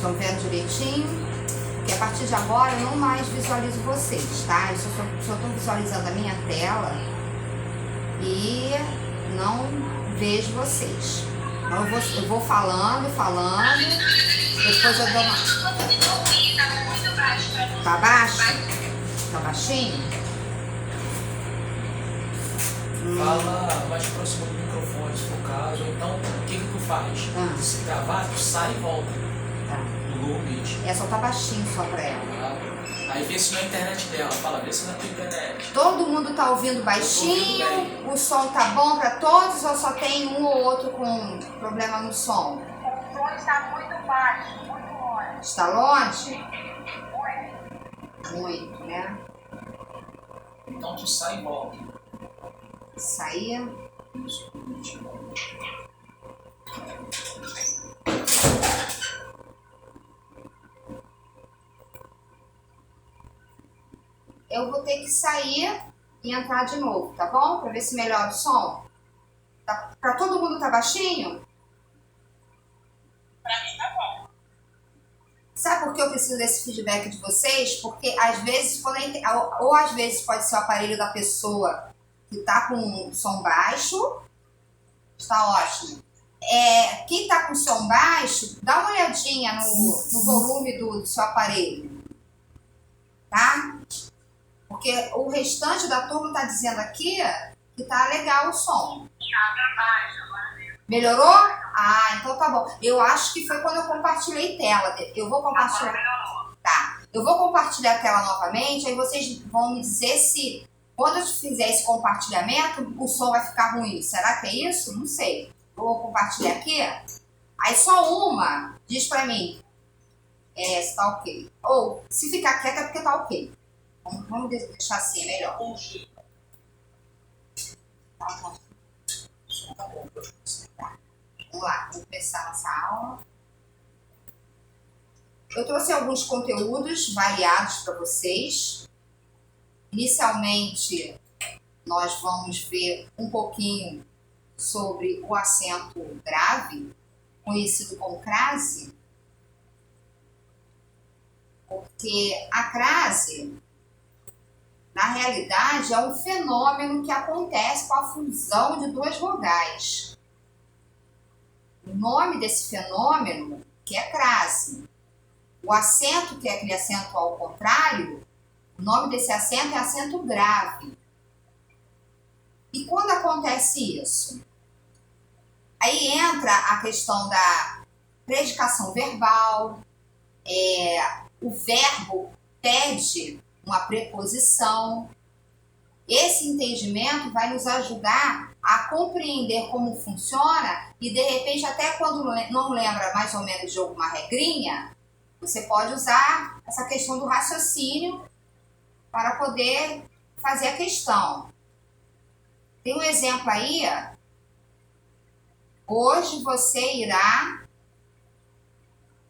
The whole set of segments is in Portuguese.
estão vendo direitinho? Que a partir de agora eu não mais visualizo vocês, tá? Eu só estou visualizando a minha tela e não vejo vocês. Então eu vou falando, depois eu dou uma... Tá baixo? Tá baixinho? Fala mais próximo do microfone, se for o caso. Então, o que tu faz? Se gravar, tu sai e volta. Tá. Do Google Meet. É, só tá baixinho só pra ela. Aí vê se na internet dela. Fala, vê se na tua internet. Todo mundo tá ouvindo baixinho? O som tá bom pra todos ou só tem um ou outro com problema no som? O som está muito baixo, muito longe. Está longe? Muito. Muito, né? Então tu sai e volta. Saía. Isso, eu vou ter que sair e entrar de novo, tá bom? Pra ver se melhora o som. Tá, pra todo mundo tá baixinho? Pra mim tá bom. Sabe por que eu preciso desse feedback de vocês? Porque às vezes, ou às vezes pode ser o aparelho da pessoa que tá com som baixo, está ótimo. Quem tá com som baixo, dá uma olhadinha no volume do seu aparelho, tá? Porque o restante da turma tá dizendo aqui que tá legal o som. Melhorou? Ah, então tá bom. Eu acho que foi quando eu compartilhei tela. Eu vou compartilhar. Tá. Eu vou compartilhar a tela novamente, aí vocês vão me dizer se quando eu fizer esse compartilhamento, o som vai ficar ruim. Será que é isso? Não sei. Vou compartilhar aqui. Aí só uma diz pra mim se tá ok. Ou se ficar quieta é porque tá ok. Vamos deixar assim, é melhor. Tá bom. Vamos lá, vamos começar nossa aula. Eu trouxe alguns conteúdos variados para vocês. Inicialmente, nós vamos ver um pouquinho sobre o acento grave, conhecido como crase, porque a crase, na realidade, é um fenômeno que acontece com a fusão de duas vogais. O nome desse fenômeno que é crase. O acento, que é aquele acento ao contrário, o nome desse acento é acento grave. E quando acontece isso? Aí entra a questão da predicação verbal, o verbo pede uma preposição. Esse entendimento vai nos ajudar a compreender como funciona e, de repente, até quando não lembra mais ou menos de alguma regrinha, você pode usar essa questão do raciocínio para poder fazer a questão. Tem um exemplo aí. Hoje você irá...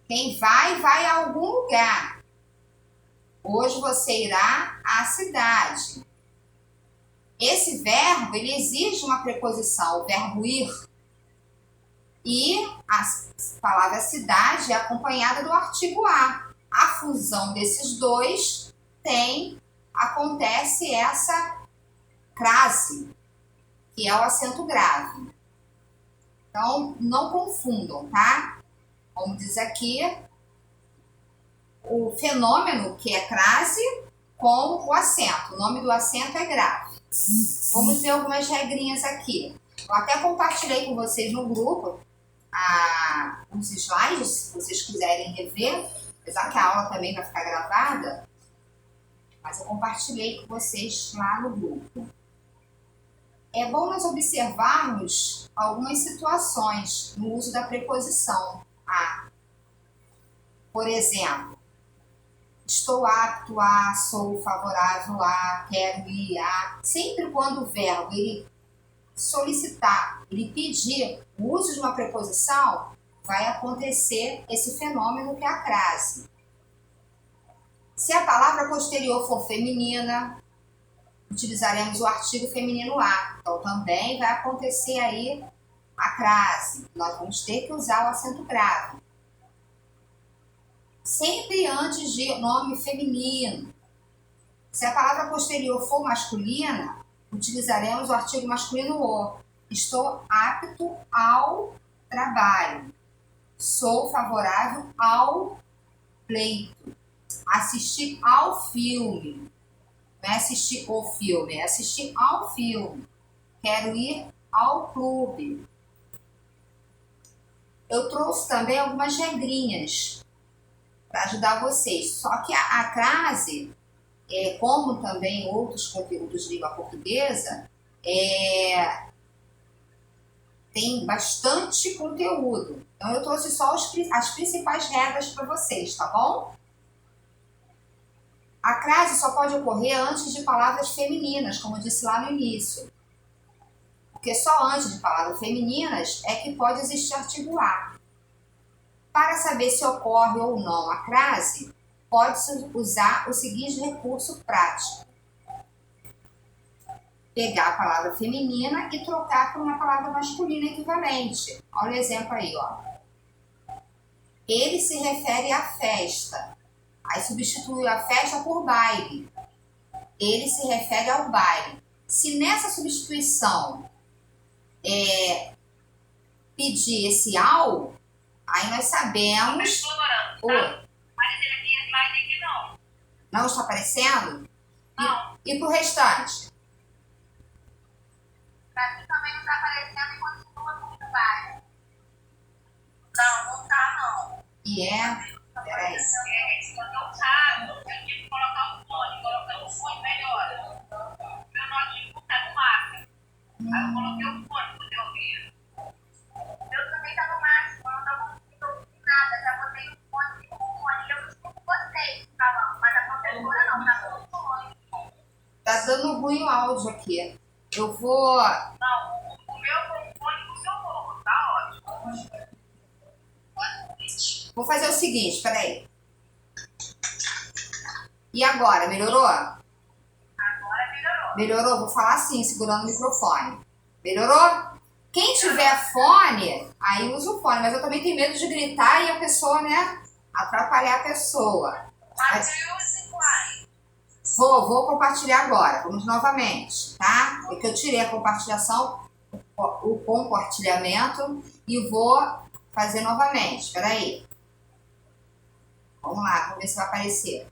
Quem vai a algum lugar. Hoje você irá à cidade. Esse verbo, ele exige uma preposição, o verbo ir. E a palavra cidade é acompanhada do artigo a. A fusão desses dois acontece essa crase, que é o acento grave. Então, não confundam, tá? Como diz aqui, o fenômeno que é crase com o acento. O nome do acento é grave. Vamos ver algumas regrinhas aqui. Eu até compartilhei com vocês no grupo uns slides, se vocês quiserem rever, apesar que a aula também vai ficar gravada, mas eu compartilhei com vocês lá no grupo. É bom nós observarmos algumas situações no uso da preposição a. Por exemplo, estou apto a, sou favorável a, quero ir a. Sempre quando o verbo ele solicitar, ele pedir o uso de uma preposição, vai acontecer esse fenômeno que é a crase. Se a palavra posterior for feminina, utilizaremos o artigo feminino a. Então também vai acontecer aí a crase. Nós vamos ter que usar o acento grave. sempre antes de nome feminino. Se a palavra posterior for masculina, utilizaremos o artigo masculino o. Estou apto ao trabalho. Sou favorável ao pleito. Assistir ao filme. Não é assistir o filme, é assistir ao filme. Quero ir ao clube. Eu trouxe também algumas regrinhas para ajudar vocês. Só que a crase, como também outros conteúdos de língua portuguesa, tem bastante conteúdo. Então eu trouxe só as principais regras para vocês, tá bom? A crase só pode ocorrer antes de palavras femininas, como eu disse lá no início. Porque só antes de palavras femininas é que pode existir artigo a. Para saber se ocorre ou não a crase, pode-se usar o seguinte recurso prático. Pegar a palavra feminina e trocar por uma palavra masculina equivalente. Olha o exemplo aí, ó. Ele se refere à festa. Aí substitui a festa por baile. Ele se refere ao baile. Se nessa substituição pedir esse ao, aí nós sabemos... Mas ele aqui é slide aqui não. Não está aparecendo? Não. E pro restante? Pra mim também não tá aparecendo e continua muito baixo. Não, não tá não. E peraí. Quando eu saio, eu tive que colocar o fone. Colocando o fone melhora. Meu notebook tá no máximo. Aí eu coloquei o fone pra eu ouvir. Eu também tá no máximo, eu não tô conseguindo ouvir nada. Já botei o fone e eu escuto vocês falando. Mas a professora não, tá com o fone. Tá dando ruim o áudio aqui. Eu vou... Não, o meu fone funcionou, tá ótimo. Vou fazer o seguinte, peraí. E agora, melhorou? Agora melhorou. Melhorou? Vou falar assim, segurando o microfone. Melhorou? Quem tiver fone, aí usa o fone. Mas eu também tenho medo de gritar e a pessoa, né? Atrapalhar a pessoa. Mas eu use igual. Vou compartilhar agora. Vamos novamente, tá? É que eu tirei a compartilhação, o compartilhamento e vou fazer novamente. Espera aí. Vamos lá, vamos ver se vai aparecer.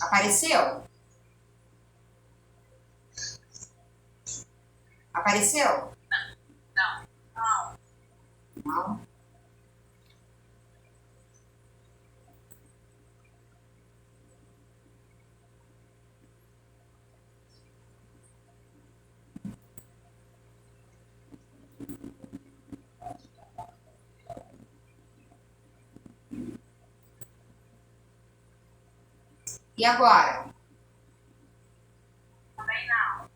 Apareceu? Apareceu? Não. Não. Não. E agora? Também não.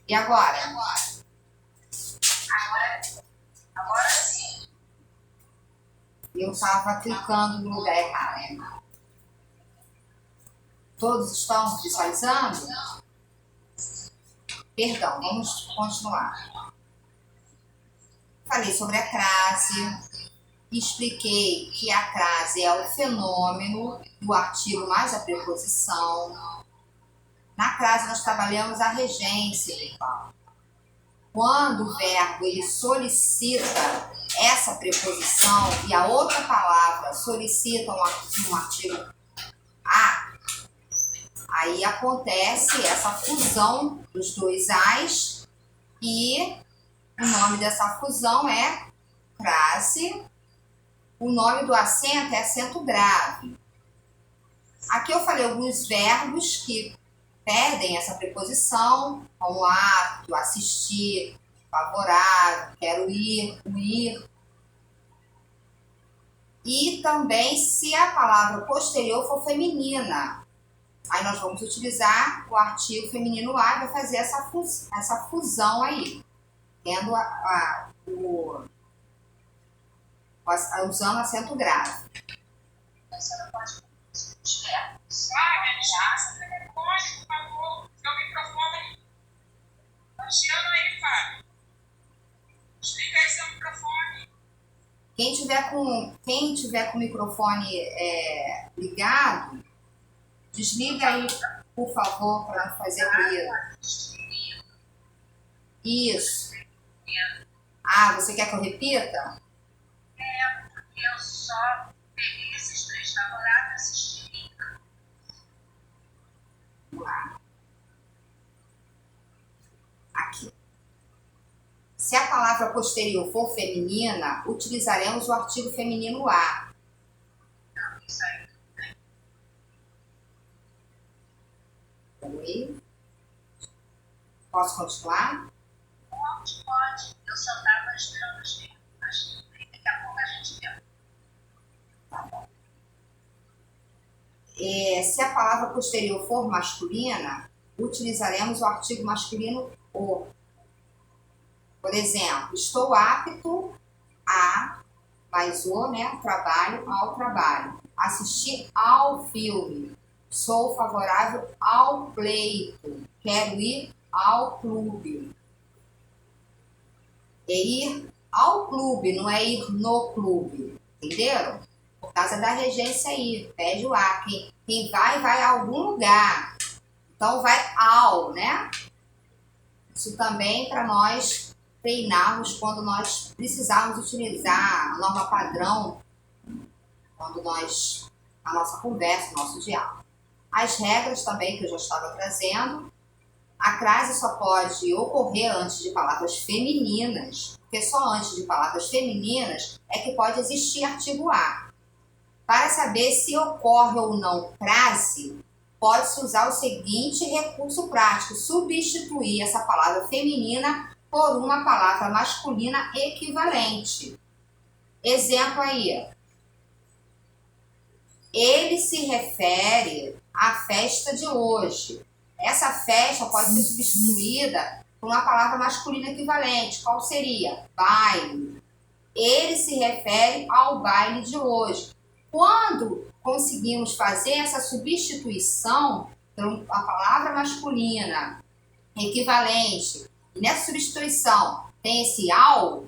E agora? Agora sim. Eu estava clicando no lugar errado. Todos estão visualizando? Perdão, vamos continuar. Falei sobre a crase, expliquei que a crase é o fenômeno do artigo mais a preposição. Na crase nós trabalhamos a regência verbal. Quando o verbo ele solicita essa preposição e a outra palavra solicita um artigo a, aí acontece essa fusão dos dois ais e o nome dessa fusão é crase. O nome do acento é acento grave. Aqui eu falei alguns verbos que perdem essa preposição, como apto, assistir, favorável, quero ir, o ir. E também se a palavra posterior for feminina. Aí nós vamos utilizar o artigo feminino A e vai fazer essa fusão aí, tendo usando acento grave. Você não pode tiver. Fábio, seu microfone, por favor. Seu microfone. Tá tirando aí, Fábio. Desliga aí seu microfone. Quem tiver com o microfone ligado, desliga aí, por favor, para não fazer ruído. Isso. Ah, você quer que eu repita? Porque eu só peguei esses 3 namorados e assisti. Vamos lá. Aqui. Se a palavra posterior for feminina, utilizaremos o artigo feminino A. Não, isso aí. Oi. Posso continuar? Pode. Eu só estava esperando os filhos. Mas daqui a pouco a gente vê. Tá bom. Se a palavra posterior for masculina, utilizaremos o artigo masculino O. Por exemplo, estou apto a, mais o, né, trabalho, ao trabalho. Assistir ao filme. Sou favorável ao pleito. Quero ir ao clube. É ir ao clube, não é ir no clube. Entenderam? Por causa da regência aí. Pede o A. Quem vai a algum lugar. Então vai ao, né? Isso também para nós treinarmos quando nós precisarmos utilizar a norma padrão, quando a nossa conversa, o nosso diálogo. As regras também que eu já estava trazendo. A crase só pode ocorrer antes de palavras femininas, porque só antes de palavras femininas é que pode existir artigo A. Para saber se ocorre ou não crase, pode-se usar o seguinte recurso prático: substituir essa palavra feminina por uma palavra masculina equivalente. Exemplo aí. Ele se refere à festa de hoje. Essa festa pode ser substituída por uma palavra masculina equivalente. Qual seria? Baile. Ele se refere ao baile de hoje. Quando conseguimos fazer essa substituição por a palavra masculina equivalente, e nessa substituição tem esse ao,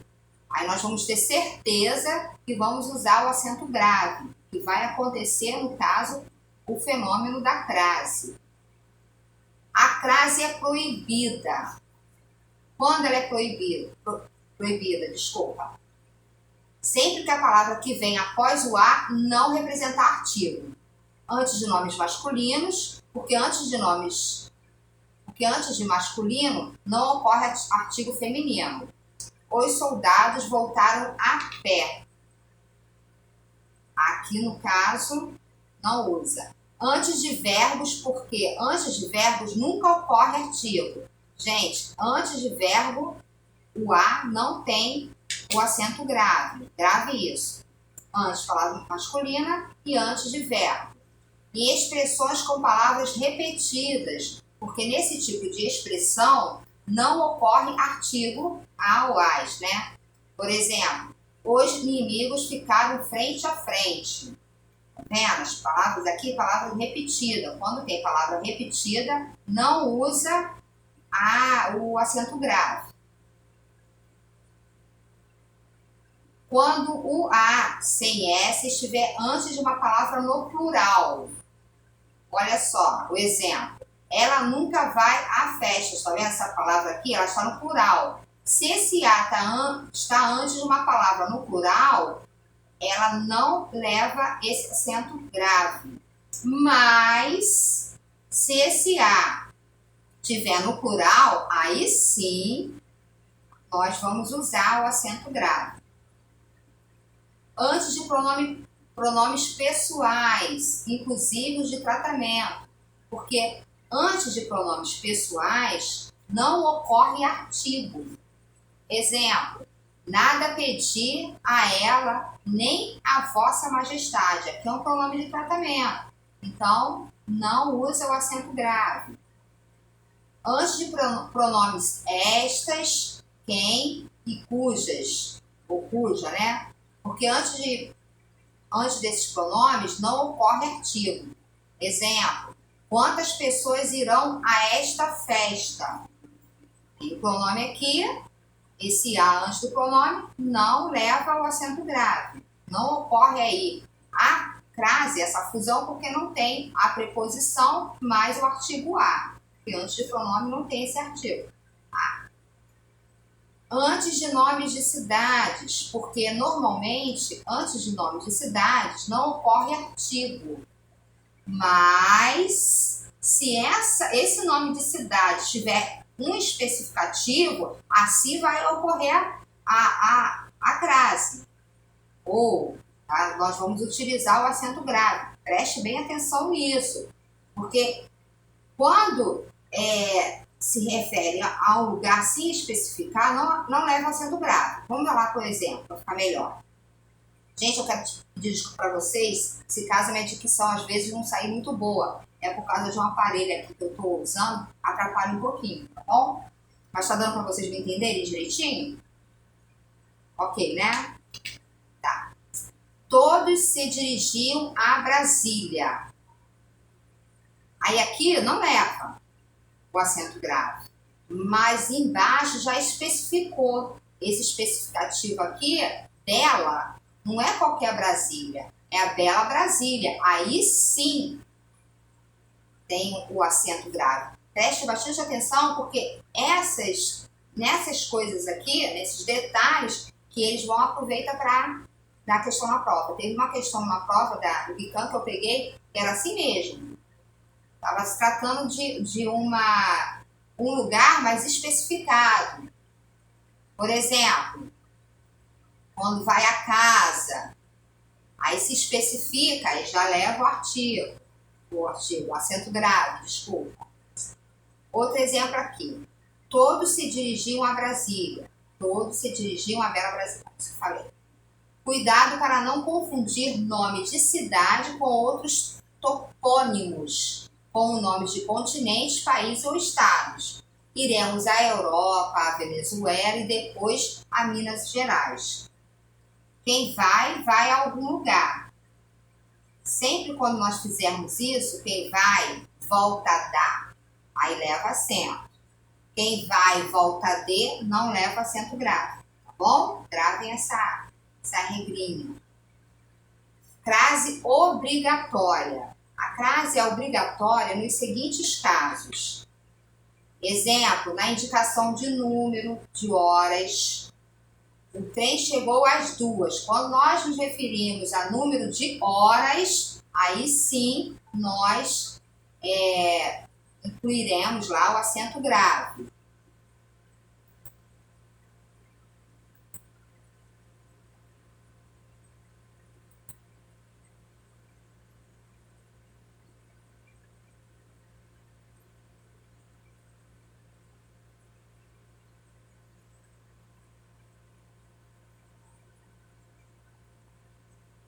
aí nós vamos ter certeza que vamos usar o acento grave, que vai acontecer, no caso, o fenômeno da crase. A crase é proibida. Quando ela é proibida, desculpa. Sempre que a palavra que vem após o A não representar artigo. Antes de nomes masculinos, porque antes de masculino não ocorre artigo feminino. Os soldados voltaram a pé. Aqui no caso não usa. Antes de verbos, porque antes de verbos nunca ocorre artigo. Gente, antes de verbo, o A não tem o acento grave. Grave isso. Antes de palavra masculina e antes de verbo. E expressões com palavras repetidas, porque nesse tipo de expressão não ocorre artigo a ou as, né? Por exemplo, os inimigos ficaram frente a frente. Tá vendo? As palavras aqui, palavras repetidas. Quando tem palavra repetida, não usa o acento grave. Quando o A sem S estiver antes de uma palavra no plural. Olha só, o exemplo. Ela nunca vai à festa. Está vendo essa palavra aqui? Ela está no plural. Se esse A está antes de uma palavra no plural, ela não leva esse acento grave. Mas, se esse A estiver no plural, aí sim, nós vamos usar o acento grave. Antes de pronomes pessoais, inclusivos de tratamento, porque antes de pronomes pessoais não ocorre artigo. Exemplo, Nada pedir a ela, nem a vossa majestade. Aqui é um pronome de tratamento. Então, não usa o acento grave. Antes de pronomes estas, quem e cujas, ou cuja, né? Porque antes desses pronomes não ocorre artigo. Exemplo, quantas pessoas irão a esta festa? Tem o pronome aqui, esse a antes do pronome não leva ao acento grave. Não ocorre aí a crase, essa fusão, porque não tem a preposição mais o artigo a. E antes de pronome não tem esse artigo. Antes de nomes de cidades, porque normalmente, antes de nomes de cidades, não ocorre artigo. Mas, se esse nome de cidade tiver um especificativo, assim vai ocorrer a crase. Ou nós vamos utilizar o acento grave. Preste bem atenção nisso, porque quando se refere a um lugar sem especificar, não leva acento grave. Vamos lá, por exemplo, para ficar melhor. Gente, eu quero pedir desculpa para vocês, se caso a minha dicção às vezes não sair muito boa. É por causa de um aparelho aqui que eu estou usando, atrapalha um pouquinho, tá bom? Mas está dando para vocês me entenderem direitinho? Ok, né? Tá. Todos se dirigiam a Brasília. Aí aqui não leva o acento grave, mas embaixo já especificou. Esse especificativo aqui dela não é qualquer Brasília, é a Bela Brasília. Aí sim tem o acento grave. Preste bastante atenção, porque nessas coisas aqui, nesses detalhes, que eles vão aproveitar para dar questão na prova. Teve uma questão na prova do Bican que eu peguei, que era assim mesmo. Estava se tratando de um lugar mais especificado. Por exemplo, quando vai à casa, aí se especifica, aí já leva o acento grave, desculpa. Outro exemplo aqui. Todos se dirigiam a Brasília. Todos se dirigiam a Bela Brasília, como eu falei. Cuidado para não confundir nome de cidade com outros topônimos, como nomes de continentes, países ou estados. Iremos à Europa, à Venezuela e depois a Minas Gerais. Quem vai a algum lugar. Sempre quando nós fizermos isso, quem vai, volta a dar. Aí leva acento. Quem vai, volta de, não leva acento grave. Tá bom? Gravem essa regrinha. Crase obrigatória. A crase é obrigatória nos seguintes casos. Exemplo, na indicação de número, de horas. O trem chegou às 2. Quando nós nos referimos a número de horas, aí sim nós incluiremos lá o acento grave.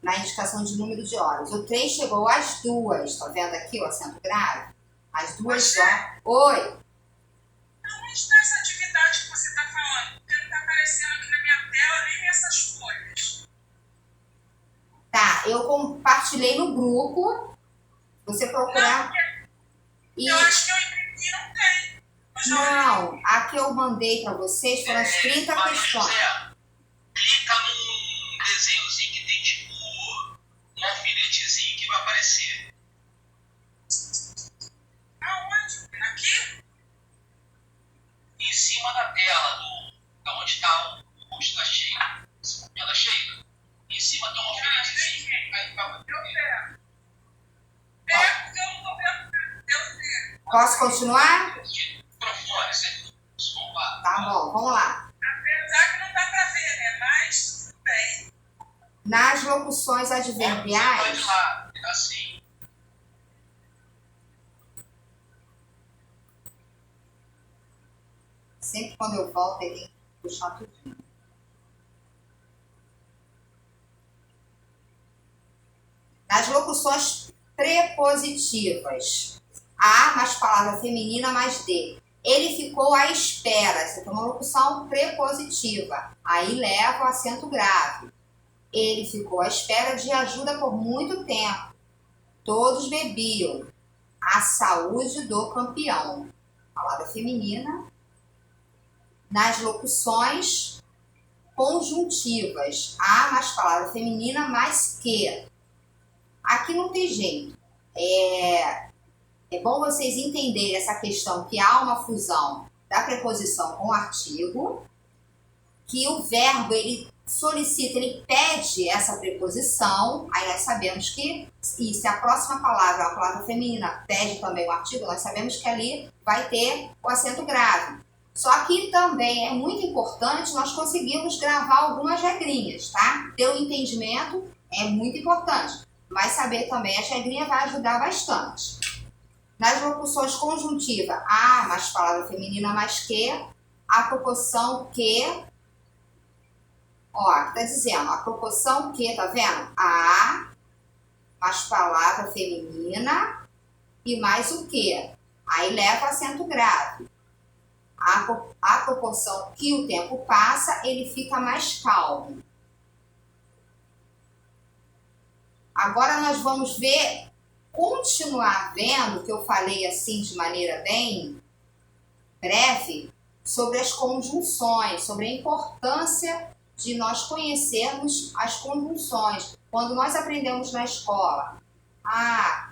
Na indicação de número de horas. O trem chegou às 2. Tá vendo aqui o acento grave? Às 2 horas. Oi! Onde está essa atividade que você está falando? Porque não está aparecendo aqui na minha tela nem essas folhas. Tá, eu compartilhei no grupo. Você procurar. Eu acho que eu imprimi, não tem. Não, a que eu mandei para vocês foram as 30 questões. Clica num desenhozinho que tem tipo um alfinetezinho que vai aparecer. Aonde? Aqui? Em cima da tela, onde está cheio. Ela cheia. Em cima tem um alfinetezinho. Aí vai porque eu não tô vendo. Posso continuar? Microfone, você Tá bom, vamos lá. Apesar que não dá pra ver, né? Mas tudo bem. Nas locuções adverbiais. Pode ir lá, assim. Sempre quando eu volto, eu tenho que puxar tudinho. locuções prepositivas. A mais palavra feminina mais D. Ele ficou à espera. Essa é uma locução prepositiva. Aí leva o acento grave. Ele ficou à espera de ajuda por muito tempo. Todos bebiam. A saúde do campeão. Palavra feminina. Nas locuções conjuntivas. A mais palavra feminina mais que. Aqui não tem jeito. É bom vocês entenderem essa questão que há uma fusão da preposição com o artigo, que o verbo ele solicita, ele pede essa preposição, aí nós sabemos que, e se a próxima palavra é uma palavra feminina, pede também o artigo, nós sabemos que ali vai ter o acento grave. Só que também é muito importante nós conseguirmos gravar algumas regrinhas, tá? Ter o entendimento é muito importante, mas saber também as regrinhas vai ajudar bastante. Nas locuções conjuntivas, a mais palavra feminina mais que, a proporção que, ó, tá dizendo, a proporção que, tá vendo? A mais palavra feminina e mais o que. Aí leva acento grave. A proporção que o tempo passa, ele fica mais calmo. Agora nós vamos continuar vendo, que eu falei assim de maneira bem breve, sobre as conjunções, sobre a importância de nós conhecermos as conjunções. Quando nós aprendemos na escola,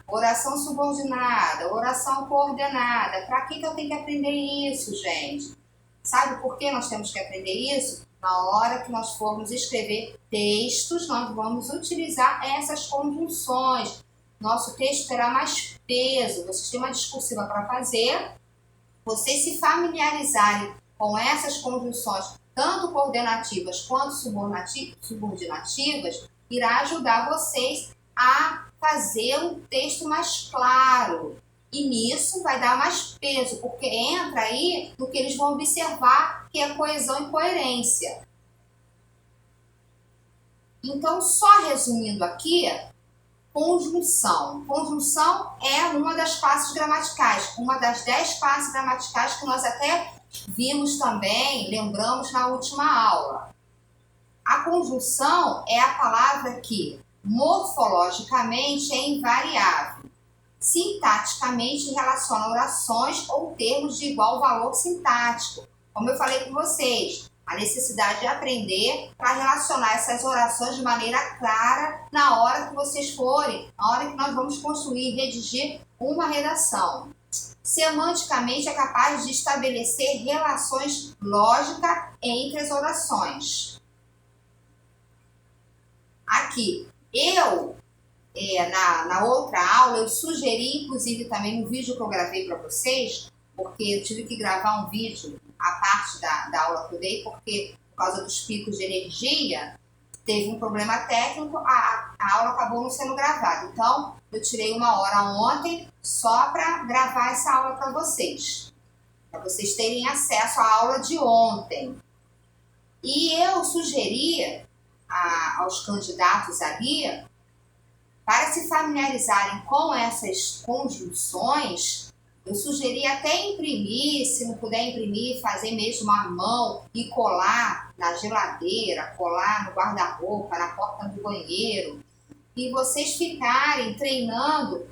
oração subordinada, oração coordenada, para que eu tenho que aprender isso, gente? Sabe por que nós temos que aprender isso? Na hora que nós formos escrever textos, nós vamos utilizar essas conjunções. Nosso texto terá mais peso. Vocês têm uma discursiva para fazer. Vocês se familiarizarem com essas conjunções, tanto coordenativas quanto subordinativas, irá ajudar vocês a fazer um texto mais claro. E nisso vai dar mais peso, porque entra aí no que eles vão observar, que é coesão e coerência. Então, só resumindo aqui, conjunção. Conjunção é uma das classes gramaticais, uma das 10 classes gramaticais que nós até vimos também, lembramos na última aula. A conjunção é a palavra que morfologicamente é invariável, sintaticamente relaciona orações ou termos de igual valor sintático. Como eu falei com vocês, a necessidade de aprender para relacionar essas orações de maneira clara na hora que vocês forem, na hora que nós vamos construir, redigir uma redação. Semanticamente é capaz de estabelecer relações lógicas entre as orações. Aqui, na outra aula, eu sugeri, inclusive também no vídeo que eu gravei para vocês, porque eu tive que gravar um vídeo a parte da aula que eu dei, porque por causa dos picos de energia, teve um problema técnico, a aula acabou não sendo gravada. Então, eu tirei uma hora ontem só para gravar essa aula para vocês terem acesso à aula de ontem. E eu sugeri aos candidatos ali, para se familiarizarem com essas conjunções, eu sugeri até imprimir, se não puder imprimir, fazer mesmo à mão e colar na geladeira, colar no guarda-roupa, na porta do banheiro, e vocês ficarem treinando,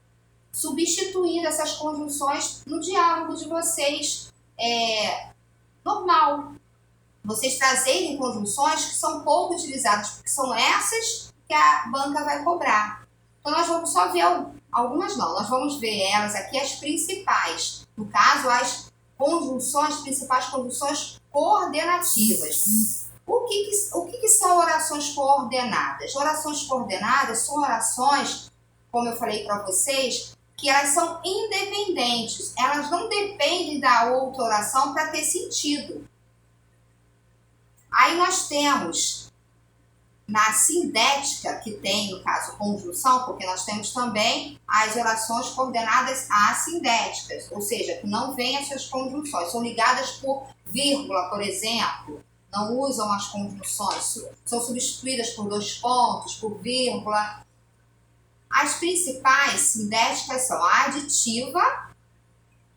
substituindo essas conjunções no diálogo de vocês normal. Vocês trazerem conjunções que são pouco utilizadas, porque são essas que a banca vai cobrar. Então, nós vamos só ver algumas não, nós vamos ver elas aqui, as principais. No caso, as principais conjunções coordenativas. O que são orações coordenadas? Orações coordenadas são orações, como eu falei para vocês, que elas são independentes. Elas não dependem da outra oração para ter sentido. Aí nós temos na sindética, que tem, no caso, conjunção, porque nós temos também as orações coordenadas assindéticas, ou seja, que não vêm as suas conjunções, são ligadas por vírgula, por exemplo, não usam as conjunções, são substituídas por 2 pontos, por vírgula. As principais sindéticas são a aditiva,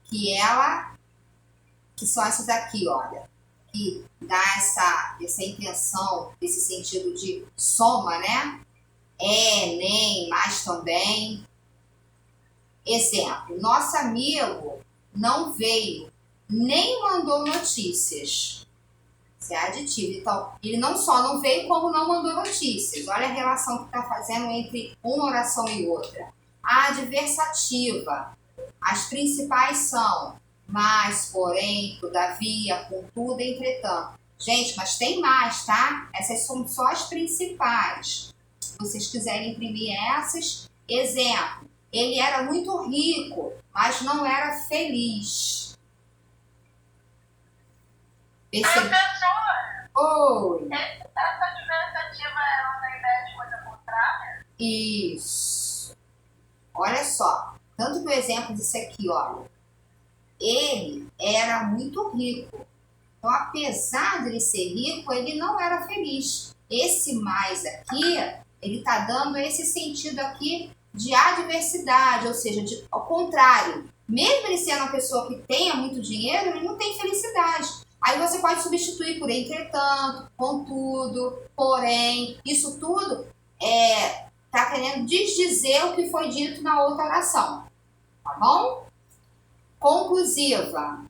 que são essas aqui, olha, que dá essa intenção, esse sentido de soma, né? Nem, mas também. Exemplo, nosso amigo não veio, nem mandou notícias. Isso é aditivo. Então, ele não só não veio, como não mandou notícias. Olha a relação que está fazendo entre uma oração e outra. A adversativa. As principais são mas, porém, todavia, contudo, entretanto. Gente, mas tem mais, tá? Essas são só as principais. Se vocês quiserem imprimir essas, exemplo. Ele era muito rico, mas não era feliz. Percebe? Professora, Oi. essa adversativa ela tem ideia de coisa contrária? Isso. Olha só. Tanto que o exemplo disso aqui, olha. Ele era muito rico. Então, apesar de ele ser rico, ele não era feliz. Esse mais aqui, ele está dando esse sentido aqui de adversidade, ou seja, ao contrário. Mesmo ele sendo uma pessoa que tenha muito dinheiro, ele não tem felicidade. Aí você pode substituir por entretanto, contudo, porém. Isso tudo está querendo desdizer o que foi dito na outra oração. Tá bom? Conclusiva.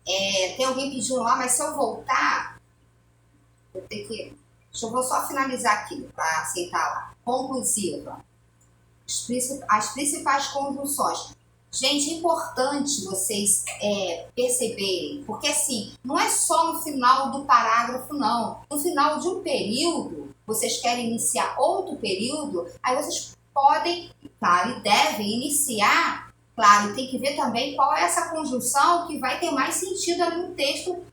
Tem alguém pedindo lá, mas se eu voltar, eu vou só finalizar aqui para aceitar lá. Conclusiva. As principais conjunções. Gente, é importante vocês perceberem, porque assim, não é só no final do parágrafo, não. No final de um período, vocês querem iniciar outro período, aí vocês podem, claro, e devem iniciar. Claro, tem que ver também qual é essa conjunção que vai ter mais sentido ali no texto,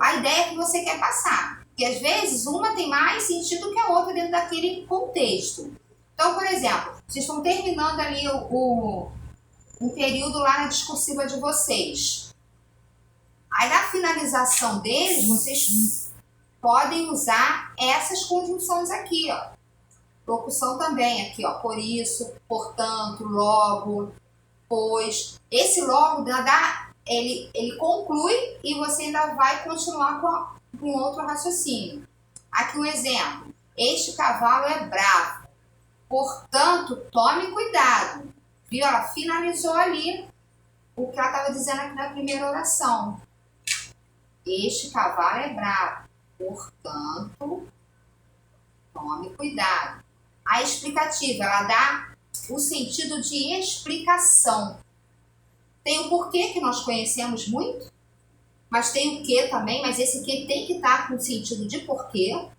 a ideia que você quer passar. Porque às vezes uma tem mais sentido que a outra dentro daquele contexto. Então, por exemplo, vocês estão terminando ali um período lá na discursiva de vocês. Aí na finalização deles, vocês podem usar essas conjunções aqui, ó. Locução também aqui, ó. Por isso, portanto, logo, pois. Esse logo ele conclui e você ainda vai continuar com outro raciocínio. Aqui um exemplo. Este cavalo é bravo. Portanto, tome cuidado. Viu? Ela finalizou ali o que ela estava dizendo aqui na primeira oração. Este cavalo é bravo. Portanto, tome cuidado. A explicativa, ela dá o sentido de explicação. Tem o porquê que nós conhecemos muito, mas tem o que também, mas esse que tem que estar com o sentido de porquê.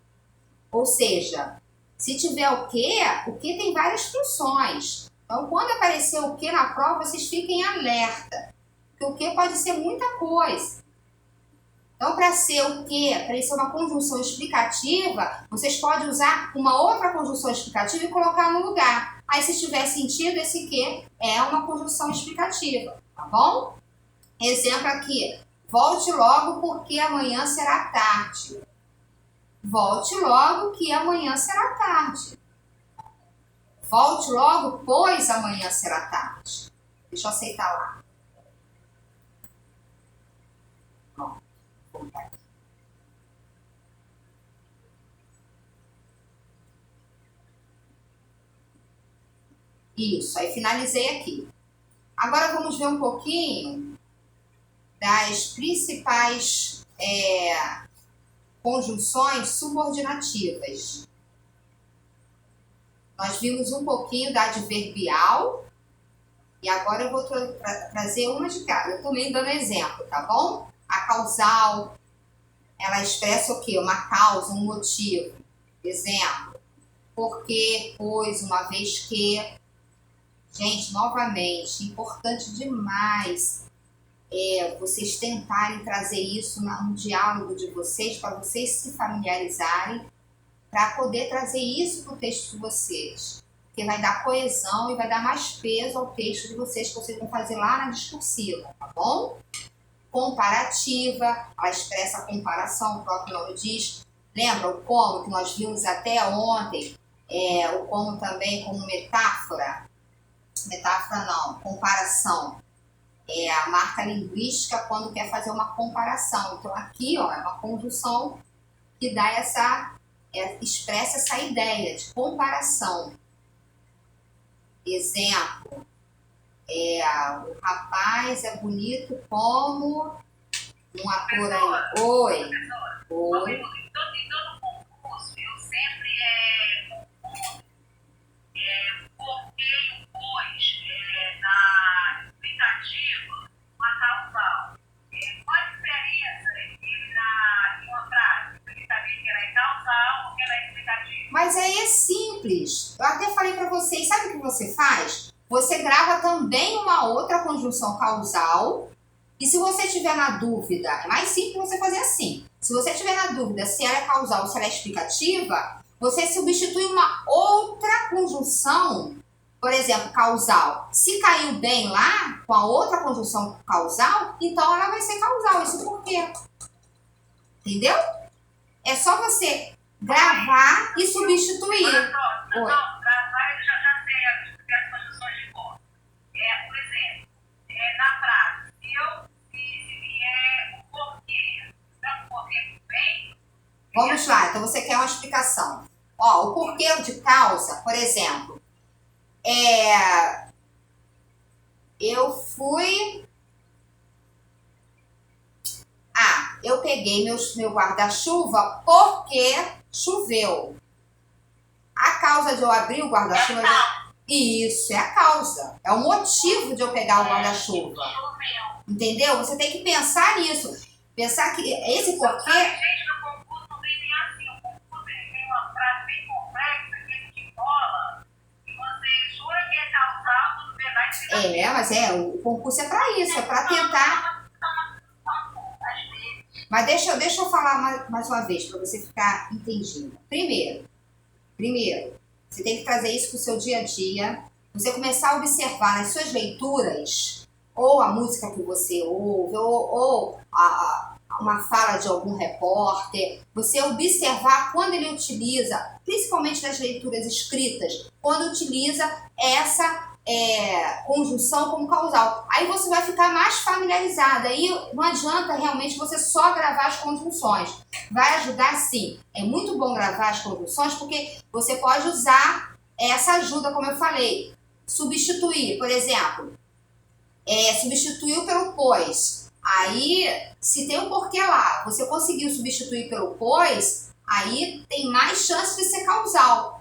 Ou seja, se tiver o que tem várias funções. Então, quando aparecer o que na prova, vocês fiquem alerta, porque o que pode ser muita coisa. Então, para ser o que, para ser uma conjunção explicativa, vocês podem usar uma outra conjunção explicativa e colocar no lugar. Aí, se tiver sentido, esse que é uma conjunção explicativa, tá bom? Exemplo aqui, volte logo porque amanhã será tarde. Volte logo que amanhã será tarde. Volte logo, pois amanhã será tarde. Deixa eu aceitar lá. Pronto, vou voltar aqui. Isso, aí finalizei aqui. Agora vamos ver um pouquinho das principais conjunções subordinativas. Nós vimos um pouquinho da adverbial e agora eu vou trazer uma de cada. Eu também dando exemplo, tá bom? A causal, ela expressa o quê? Uma causa, um motivo. Exemplo, porque, pois, uma vez que. Gente, novamente, importante demais vocês tentarem trazer isso no diálogo de vocês, para vocês se familiarizarem, para poder trazer isso para o texto de vocês. Porque vai dar coesão e vai dar mais peso ao texto de vocês, que vocês vão fazer lá na discursiva, tá bom? Comparativa, ela expressa a comparação, o próprio nome diz. Lembra o como que nós vimos até ontem? ou como também como metáfora não, comparação. É a marca linguística quando quer fazer uma comparação. Então aqui, ó, é uma conjunção que dá expressa essa ideia de comparação. Exemplo, o rapaz é bonito como um ator aí. Oi. Oi. Em todo concurso, eu sempre coloquei o pois na explicativa, uma causal. Qual a diferença em uma frase? Ele sabia que era causal ou que era explicativa? Mas aí é simples. Eu até falei para vocês, sabe o que você faz? Você grava também uma outra conjunção causal. E se você tiver na dúvida, é mais simples você fazer assim. Se você tiver na dúvida se ela é causal ou se ela é explicativa, você substitui uma outra conjunção, por exemplo, causal. Se caiu bem lá, com a outra conjunção causal, então ela vai ser causal. Isso por quê? Entendeu? É só você gravar e substituir. Olha só, não, gravar eu já sei as conjunções de cor. Por exemplo, na frase, se vier o porquê, o porquê bem. Vamos lá, então você quer uma explicação. Ó, o porquê de causa, por exemplo, eu fui... eu peguei meu guarda-chuva porque choveu. A causa de eu abrir o guarda-chuva... Isso, é a causa. É o motivo de eu pegar o guarda-chuva. Entendeu? Você tem que pensar nisso. Pensar que esse porquê... Gente, no concurso não vem nem assim. O concurso tem uma frase bem complexa que ele te enrola e você jura que é causal, tudo bem, vai te mas o concurso é para isso, é para tentar... Mas deixa eu falar mais uma vez, para você ficar entendido. Primeiro, você tem que trazer isso para o seu dia a dia. Você começar a observar nas suas leituras, ou a música que você ouve, ou uma fala de algum repórter. Você observar quando ele utiliza, principalmente nas leituras escritas, quando utiliza essa conjunção como causal. Aí você vai ficar mais familiarizada. Aí não adianta realmente você só gravar as conjunções. Vai ajudar sim. É muito bom gravar as conjunções porque você pode usar essa ajuda, como eu falei. Substituir, por exemplo, substituiu pelo pois. Aí, se tem um porquê lá, você conseguiu substituir pelo pois, aí tem mais chance de ser causal.